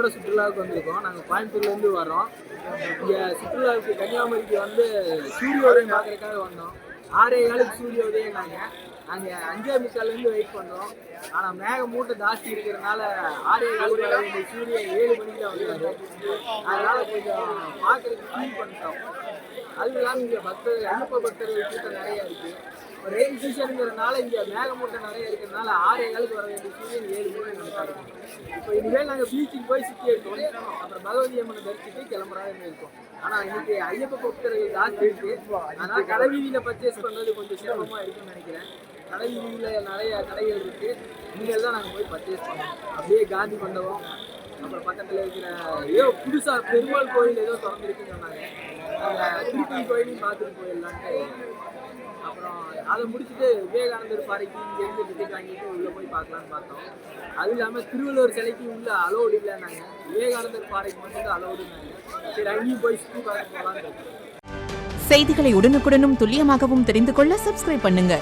ஃபேமிலியோட சுற்றுலாவுக்கு வந்திருக்கோம். நாங்கள் கோயம்புத்தூர்லேருந்து வரோம். இங்கே சுற்றுலாவுக்கு கன்னியாகுமரிக்கு வந்து சூரியோதயம் பார்க்கறதுக்காக வந்தோம். 6:15 சூரியோதயம். நாங்கள் 5:45 வெயிட் பண்ணுறோம். ஆனால் மேகமூட்டம் ஜாஸ்தி இருக்கிறதுனால 6:15 வர வேண்டிய சூரியன் 7 மணிக்கு தான் வந்துடுது. அதனால் கொஞ்சம் பார்க்குறதுக்கு ஃபீல் பண்ணிட்டோம். அது இல்லாமல் இங்கே ஐயப்ப பக்தர்கள் கூட்டம் நிறையா இருக்குது. இப்போ ரெயின் சீசனுங்கிறதுனால இங்கே மேகமூட்டம் நிறைய இருக்கிறதுனால 6:15 வர வேண்டிய சூரியன் 7 மணிக்கு நமக்கு. இப்போ இனிமேல் நாங்கள் பீச்சுக்கு போய் சுற்றி எடுத்தோம். அப்புறம் பகவதி அம்மனை தரிசித்து கிளம்புறாங்க இருக்கோம். ஆனால் இன்னைக்கு ஐயப்ப பக்தர்கள் ஜாஸ்தி இருக்குது. அதனால் கடை வீதியில் பர்ச்சேஸ் பண்ணுறது கொஞ்சம் சிரமமாக இருக்குன்னு நினைக்கிறேன். கடை வீதியில் நிறைய கடைகள் இருக்குது. இனிமேல் தான் நாங்கள் போய் பர்ச்சேஸ் பண்ணோம். அப்படியே காந்தி மண்டபம், அப்புறம் பக்கத்தில் இருக்கிற ஏதோ புதுசாக பெருமாள் கோயில் ஏதோ திறந்துருக்குன்னு சொன்னாங்க. நாங்கள் திருப்பதி கோயிலையும் பார்த்துட்டு போயிடலான்ட்டு. அப்புறம் அதை முடிச்சுட்டு விவேகானந்தர் பாறைக்கு இங்கேருந்து டிக்கெட் வாங்கிட்டு உள்ளே போய் பார்க்கலான்னு பார்த்தோம். அதுவும் இல்லாமல் திருவள்ளுவர் சிலைக்கு உள்ள அலோடு இல்லைன்னாங்க. விவேகானந்தர் பாறைக்கு மட்டும் அலோடுனாங்க. சரி, அங்கேயும் போய் சுற்றி பார்க்க போகலான்னு. செய்திகளை உடனுக்குடனும் துல்லியமாகவும் தெரிந்து கொள்ள சப்ஸ்கிரைப் பண்ணுங்க.